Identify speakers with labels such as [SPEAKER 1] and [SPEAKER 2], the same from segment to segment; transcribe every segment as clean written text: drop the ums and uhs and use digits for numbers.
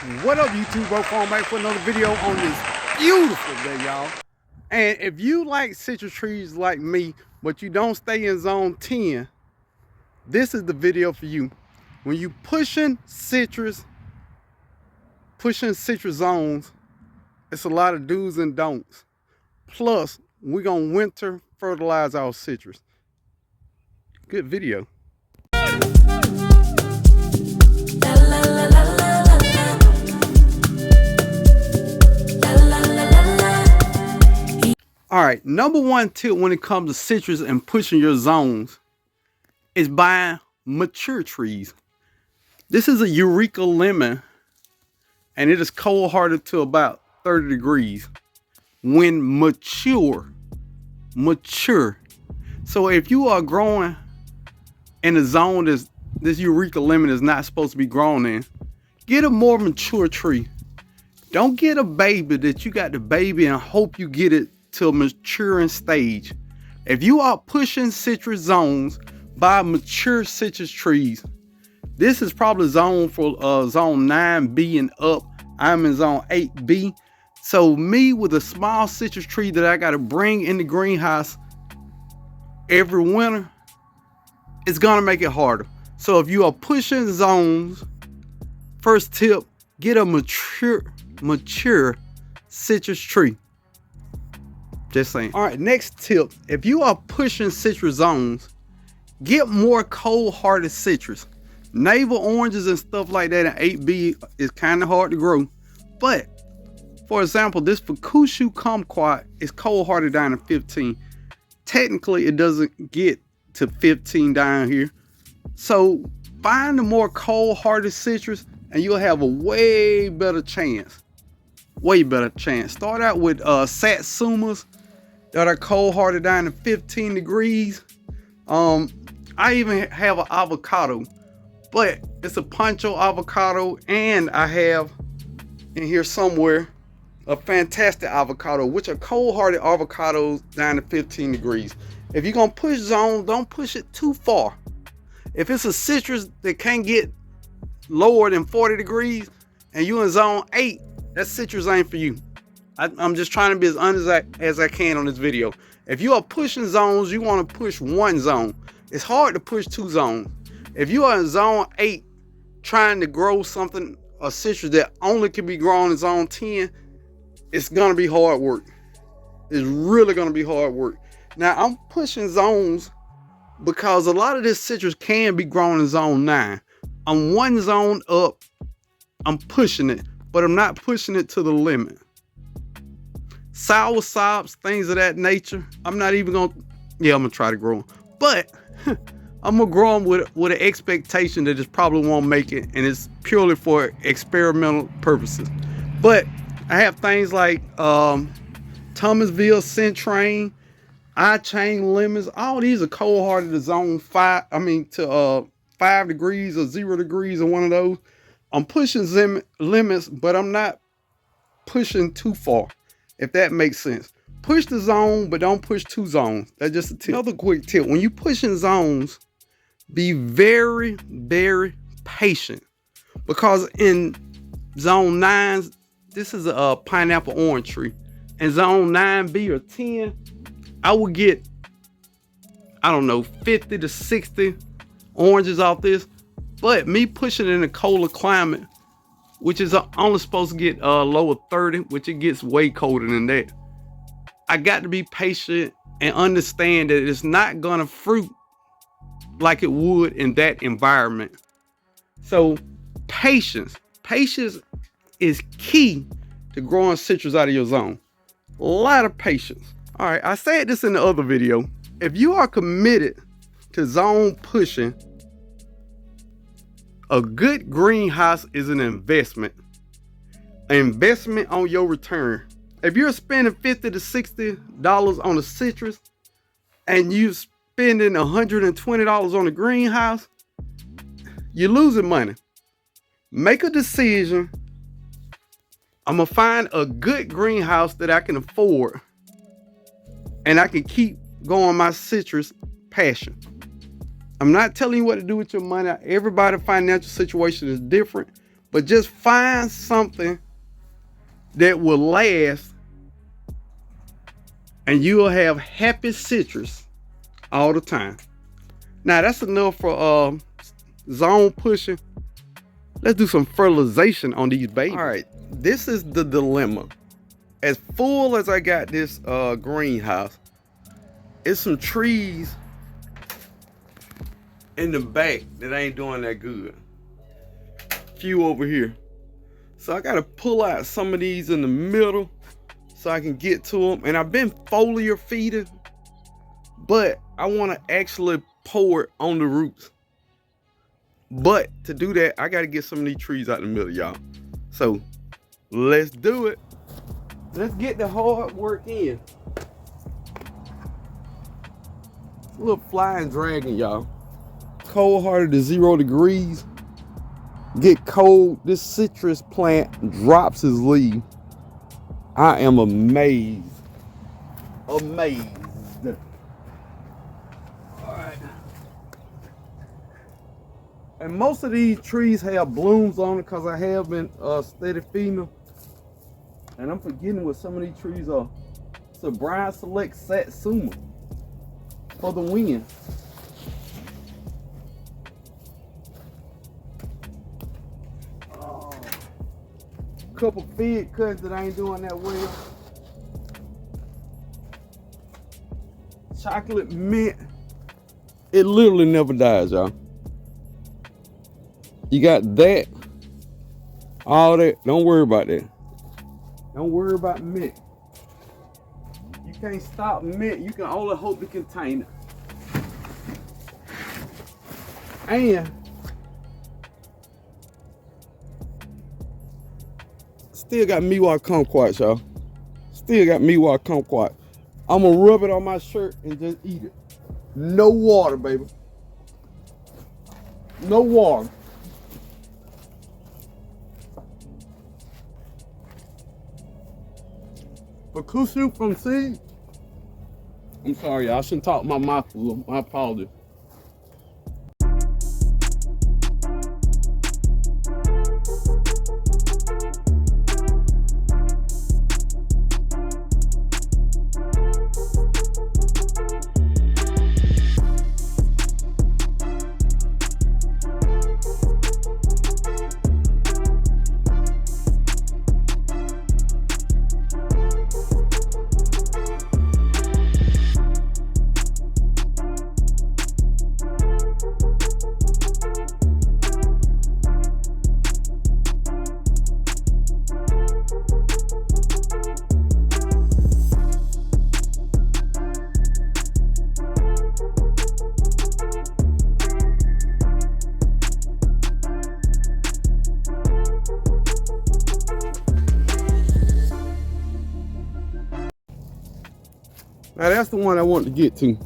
[SPEAKER 1] What up, YouTube? I'm back for another video on this beautiful day, y'all. And if you like citrus trees like me, but you don't stay in zone 10, this is the video for you. When you pushing citrus zones, it's a lot of do's and don'ts. Plus, we're gonna winter fertilize our citrus. Good video. All right, number one tip when it comes to citrus and pushing your zones is buying mature trees. This is a Eureka lemon, and it is cold hearted to about 30 degrees when mature. So if you are growing in a zone this Eureka lemon is not supposed to be grown in, get a more mature tree. Don't get a baby that you got the baby and hope you get it to a maturing stage. If you are pushing citrus zones, buy mature citrus trees. This is probably zone for zone 9B and up. I'm in zone 8B. So me with a small citrus tree that I got to bring in the greenhouse every winter, it's gonna make it harder. So if you are pushing zones, first tip, get a mature citrus tree. Just saying. All right, next tip, if you are pushing citrus zones, get more cold-hearted citrus. Navel oranges and stuff like that in 8B is kind of hard to grow. But, for example, this Fukushu kumquat is cold-hearted down to 15. Technically, it doesn't get to 15 down here. So, find the more cold-hearted citrus and you'll have a way better chance. Start out with satsumas that are cold-hearted down to 15 degrees. I even have an avocado, but it's a poncho avocado, and I have in here somewhere a fantastic avocado, which are cold-hearted avocados down to 15 degrees. If you're gonna push zones, don't push it too far. If it's a citrus that can't get lower than 40 degrees and you in zone 8, that citrus ain't for you. I'm just trying to be as honest as I can on this video. If you are pushing zones, you want to push one zone. It's hard to push two zones. If you are in zone 8 trying to grow something, a citrus that only can be grown in zone 10, it's going to be hard work. It's really going to be hard work. Now, I'm pushing zones because a lot of this citrus can be grown in zone 9. I'm one zone up. I'm pushing it, but I'm not pushing it to the limit. Sour sops, things of that nature, I'm not even gonna, I'm gonna try to grow them, but I'm gonna grow them with an expectation that it probably won't make it, and it's purely for experimental purposes. But I have things like Thomasville Centrain, I-Chain lemons. All these are cold-hearted to zone 5. I mean to 5 degrees or 0 degrees or one of those. I'm pushing limits, but I'm not pushing too far, if that makes sense. Push the zone, but don't push two zones. That's just a tip. Another quick tip, when you pushing zones, be very, very patient. Because in zone 9, this is a pineapple orange tree. In zone 9B or 10, I would get, I don't know, 50 to 60 oranges off this. But me pushing in a colder climate, which is only supposed to get lower 30, which it gets way colder than that. I got to be patient and understand that it's not gonna fruit like it would in that environment. So patience is key to growing citrus out of your zone. A lot of patience. All right, I said this in the other video. If you are committed to zone pushing, a good greenhouse is an investment on your return. If you're spending $50 to $60 on a citrus and you spending $120 on a greenhouse, you're losing money. Make a decision. I'm gonna find a good greenhouse that I can afford and I can keep going my citrus passion. I'm not telling you what to do with your money. Everybody's financial situation is different, But just find something that will last, and you'll have happy citrus all the time. Now that's enough for zone pushing. Let's do some fertilization on these babies. All right, this is the dilemma. As full as I got this greenhouse, it's some trees in the back that ain't doing that good. Few over here. So I gotta pull out some of these in the middle so I can get to them. And I've been foliar feeding, but I wanna actually pour it on the roots. But to do that, I gotta get some of these trees out in the middle, y'all. So let's do it. Let's get the hard work in. Little flying dragon, y'all. Cold hearted to 0 degrees. Get cold. This citrus plant drops his leaf. I am amazed. Amazed. Alright. And most of these trees have blooms on it because I have been steady feeding them. And I'm forgetting what some of these trees are. It's a Brian Select Satsuma for the wind. Couple fig cuts that ain't doing that well. Chocolate mint. It literally never dies, y'all. You got that. All that. Don't worry about that. Don't worry about mint. You can't stop mint. You can only hope to contain it. And still got Miwa kumquat, y'all. Still got Miwa kumquat. I'm gonna rub it on my shirt and just eat it. No water, baby. No water. Bakushu from seed. I'm sorry, y'all. I shouldn't talk my mouth a little. My apologies. Now that's the one I want to get to.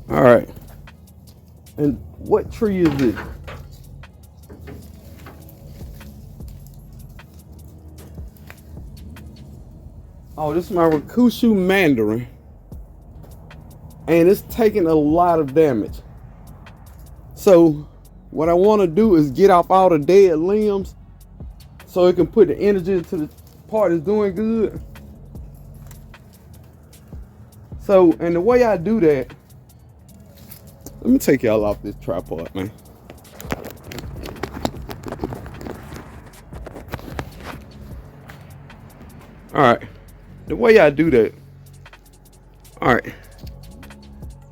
[SPEAKER 1] All right. And what tree is this? Oh, this is my Rakushu Mandarin. And it's taking a lot of damage. So what I want to do is get off all the dead limbs so it can put the energy into the part that's doing good. So, and the way I do that, let me take y'all off this tripod, man. All right, the way I do that, all right,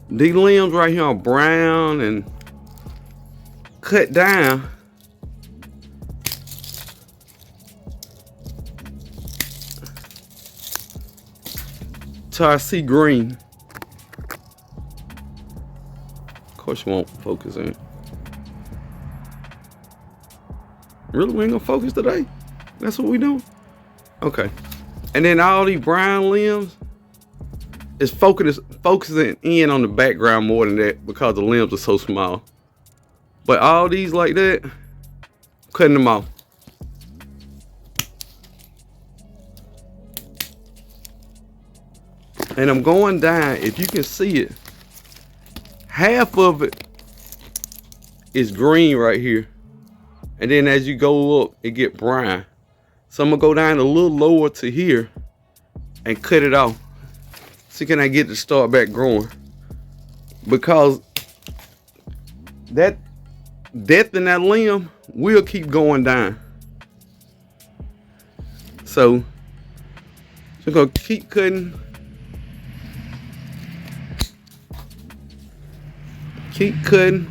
[SPEAKER 1] these limbs right here are brown and cut down. Till I see green. Of course you won't focus in. Really, we ain't gonna focus today? That's what we doing? Okay. And then all these brown limbs is focusing in on the background more than that because the limbs are so small. But all these like that, cutting them off.
[SPEAKER 2] And I'm going down. If you can see it, half of it is green right here. And then as you go up, it get brown. So I'm gonna go down a little lower to here and cut it off. See, can I get to start back growing? Because that depth in that limb will keep going down. So I'm gonna keep cutting. Keep cutting.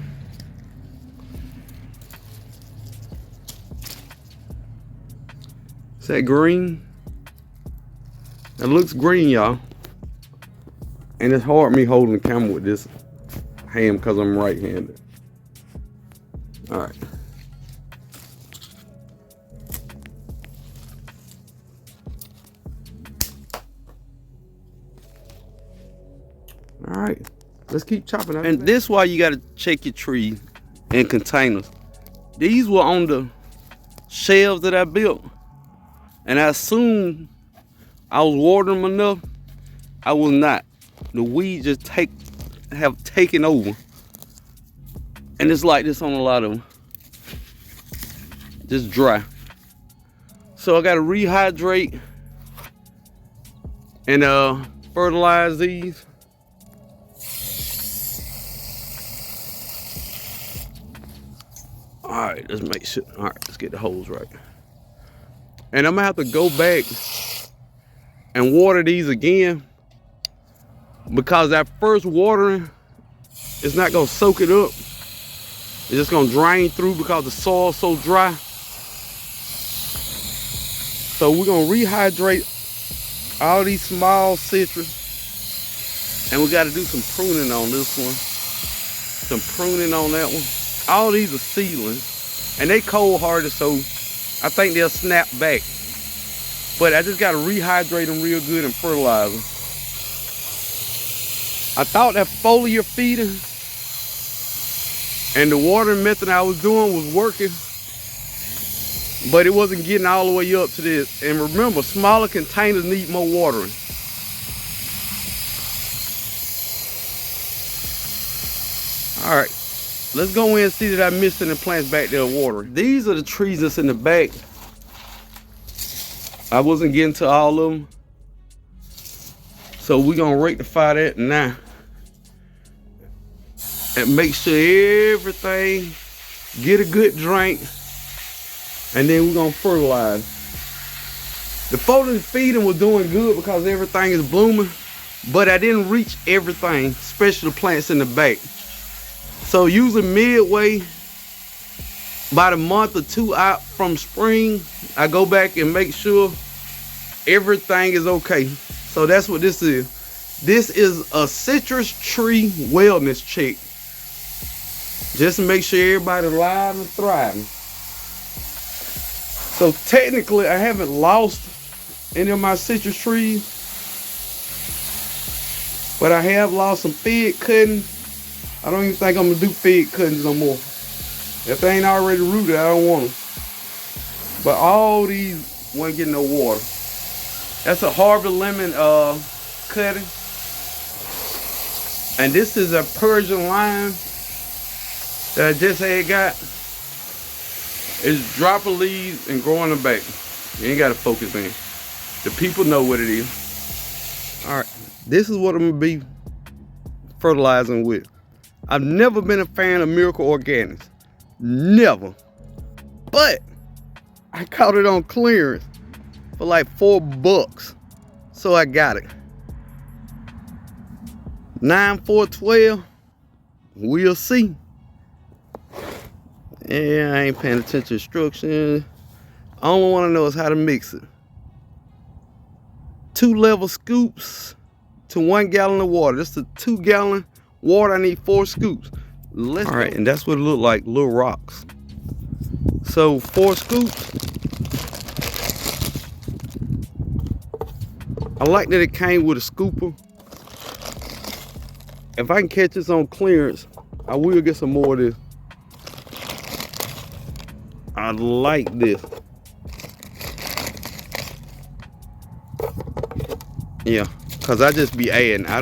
[SPEAKER 2] Is that green? It looks green, y'all. And it's hard me holding the camera with this hand because I'm right-handed. All right. All right. Let's keep chopping out. And this is why you gotta check your trees in containers. These were on the shelves that I built. And I assumed I was watering them enough. I was not. The weeds just have taken over. And it's like this on a lot of them. Just dry. So I gotta rehydrate and fertilize these. All right, let's make sure. All right, let's get the holes right. And I'm gonna have to go back and water these again because that first watering is not gonna soak it up. It's just gonna drain through because the soil's so dry. So we're gonna rehydrate all these small citrus, and we gotta do some pruning on this one, some pruning on that one. All these are seedlings, and they cold-hearted, so I think they'll snap back. But I just gotta rehydrate them real good and fertilize them. I thought that foliar feeding and the watering method I was doing was working, but it wasn't getting all the way up to this. And remember, smaller containers need more watering. All right. Let's go in and see that I missed any plants back there watering. These are the trees that's in the back. I wasn't getting to all of them. So we're gonna rectify that now. And make sure everything get a good drink. And then we're gonna fertilize. The foliar feeding was doing good because everything is blooming. But I didn't reach everything, especially the plants in the back. So usually midway, about a month or two out from spring, I go back and make sure everything is okay. So that's what this is. This is a citrus tree wellness check. Just to make sure everybody's alive and thriving. So technically, I haven't lost any of my citrus trees, but I have lost some fig cutting. I don't even think I'm gonna do fig cuttings no more. If they ain't already rooted, I don't want them. But all these weren't getting no water. That's a Harvey lemon cutting. And this is a Persian lime that I just had got. It's dropping leaves and growing them back. You ain't gotta focus in. The people know what it is. All right, this is what I'm gonna be fertilizing with. I've never been a fan of Miracle Organics. Never. But I caught it on clearance for like $4. So I got it. 9-4-12. We'll see. Yeah, I ain't paying attention to instructions. All I want to know is how to mix it. 2 level scoops to 1 gallon of water. This is a 2 gallon water. I need 4 scoops. All right, and that's what it looked like, little rocks. So 4 scoops. I like that it came with a scooper. If I can catch this on clearance, I will get some more of this. I like this. Yeah, Cause I just be adding. I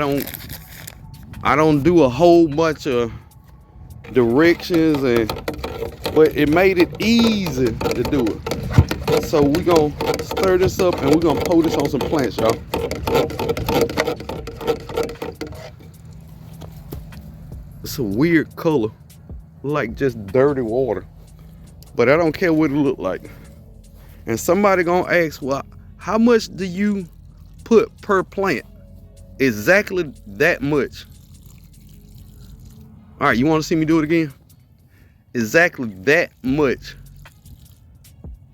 [SPEAKER 2] don't do a whole bunch of directions, but it made it easy to do it. So we gonna stir this up and we're gonna pour this on some plants, y'all. It's a weird color, like just dirty water, but I don't care what it look like. And somebody gonna ask, well, how much do you put per plant? Exactly that much. All right, you want to see me do it again? Exactly that much.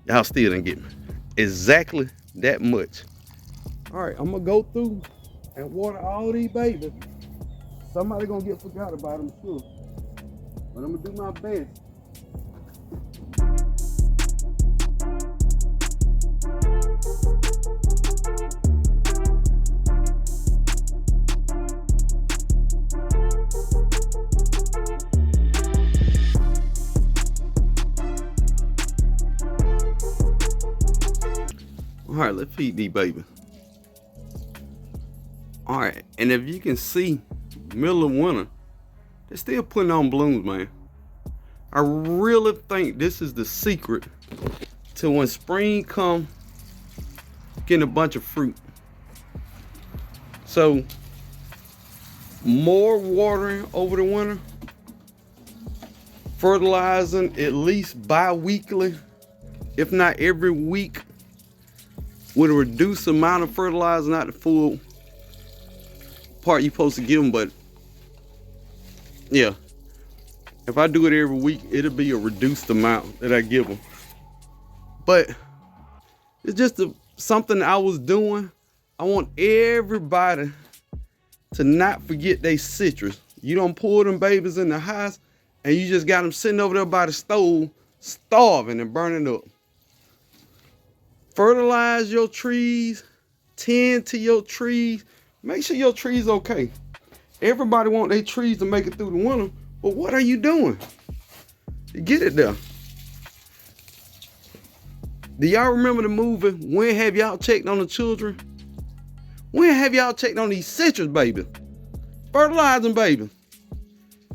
[SPEAKER 2] Y'all still didn't get me. Exactly that much. All right, I'm gonna go through and water all these babies. Somebody gonna get forgot about them, sure. But I'm gonna do my best. All right, let's feed these babies. All right, and if you can see, middle of winter, they're still putting on blooms, man. I really think this is the secret to when spring come, getting a bunch of fruit. So, more watering over the winter, fertilizing at least bi-weekly, if not every week, with a reduced amount of fertilizer, not the full part you're supposed to give them, but yeah, if I do it every week, it'll be a reduced amount that I give them. But it's just something I was doing. I want everybody to not forget they citrus. You don't pour them babies in the house and you just got them sitting over there by the stove, starving and burning up. Fertilize your trees, tend to your trees, make sure your trees okay. Everybody want their trees to make it through the winter, but what are you doing to get it there? Do y'all remember the movie, When Have Y'all Checked on the Children? When have y'all checked on these citrus babies? Fertilizing babies.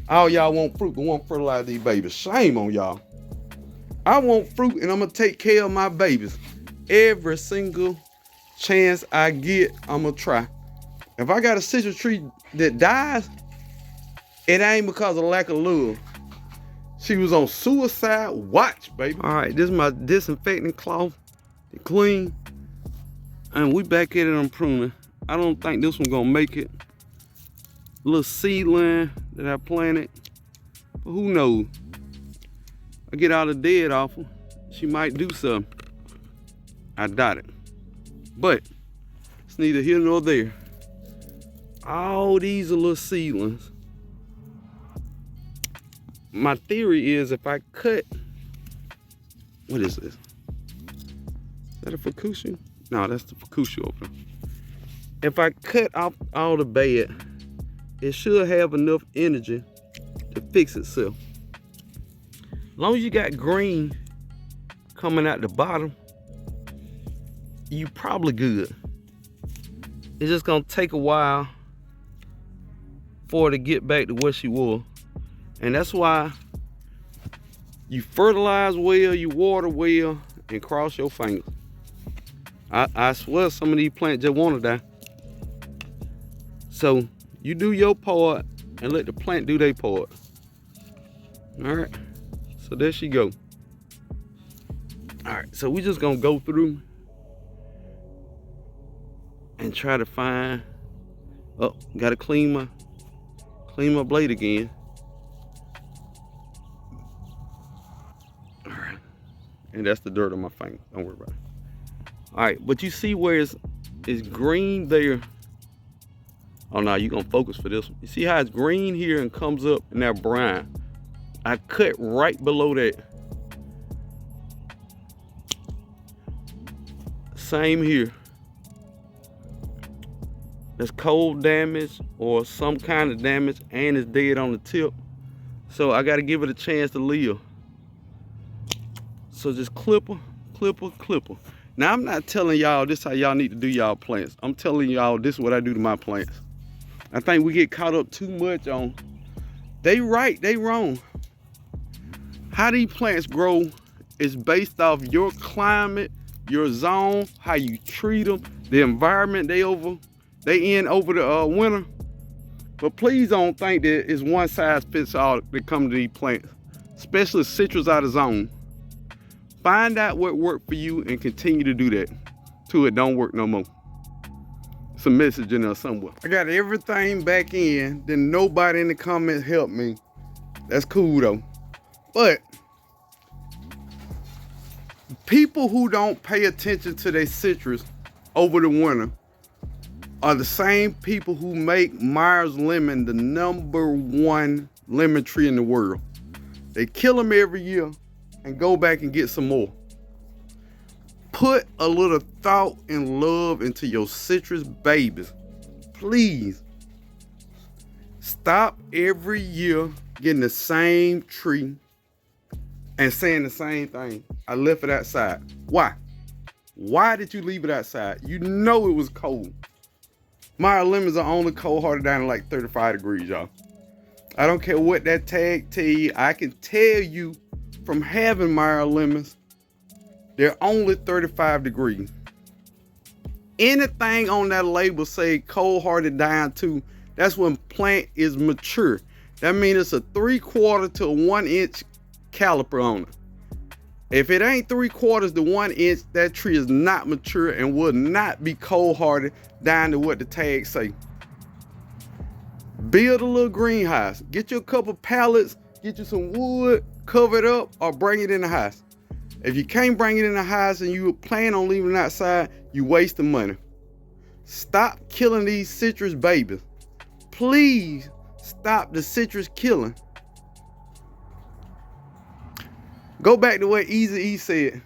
[SPEAKER 2] All y'all want fruit, but won't fertilize these babies. Shame on y'all. I want fruit and I'm gonna take care of my babies. Every single chance I get, I'm gonna try. If I got a citrus tree that dies, it ain't because of lack of love. She was on suicide watch, baby. All right, this is my disinfecting cloth to clean. And we back at it on pruning. I don't think this one gonna make it. Little seedling that I planted, but who knows? I get all the dead off her, she might do something. I doubt it, but it's neither here nor there. All these are little seedlings. My theory is if I cut, what is this? Is that a fucusio? No, that's the fucusio over there. If I cut off all the bed, it should have enough energy to fix itself. As long as you got green coming out the bottom, you probably good. It's just gonna take a while for her to get back to where she was. And that's why you fertilize well, you water well, and cross your fingers. I swear some of these plants just wanna die. So you do your part and let the plant do their part. All right, so there she go. All right, so we just gonna go through and try to find, oh, gotta clean my blade again. All right, and that's the dirt on my finger, don't worry about it. All right, but you see where it's green there. Oh no, you're gonna focus for this one. You see how it's green here and comes up in that brown? I cut right below that. Same here. There's cold damage or some kind of damage and it's dead on the tip. So I gotta give it a chance to live. So just clip her, clip her, clip her.
[SPEAKER 1] Now, I'm not telling y'all this how y'all need to do y'all plants. I'm telling y'all this is what I do to my plants. I think we get caught up too much on they right, they wrong. How these plants grow is based off your climate, your zone, how you treat them, the environment they in over the winter. But please don't think that it's one size fits all that come to these plants, especially citrus out of zone. Find out what worked for you and continue to do that till it don't work no more. It's a message in there somewhere. I got everything back in, then nobody in the comments helped me. That's cool though. But people who don't pay attention to their citrus over the winter are the same people who make Myers lemon the #1 lemon tree in the world. They kill them every year and go back and get some more. Put a little thought and love into your citrus babies. Please. Stop every year getting the same tree and saying the same thing. I left it outside. Why? Why did you leave it outside? You know it was cold. My lemons are only cold-hearted down to like 35 degrees, y'all. I don't care what that tag tell you. I can tell you from having Meyer lemons, they're only 35 degrees. Anything on that label say cold-hearted down to, that's when plant is mature. That means it's a 3/4 to 1 inch caliper on it. If it ain't 3/4 to 1 inch, that tree is not mature and will not be cold-hearted down to what the tags say. Build a little greenhouse. Get you a couple pallets, get you some wood, cover it up, or bring it in the house. If you can't bring it in the house and you plan on leaving it outside, you wasting money. Stop killing these citrus babies. Please stop the citrus killing. Go back to what Eazy-E said.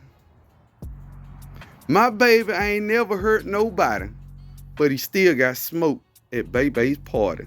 [SPEAKER 1] My baby ain't never hurt nobody, but he still got smoked at Baby's party.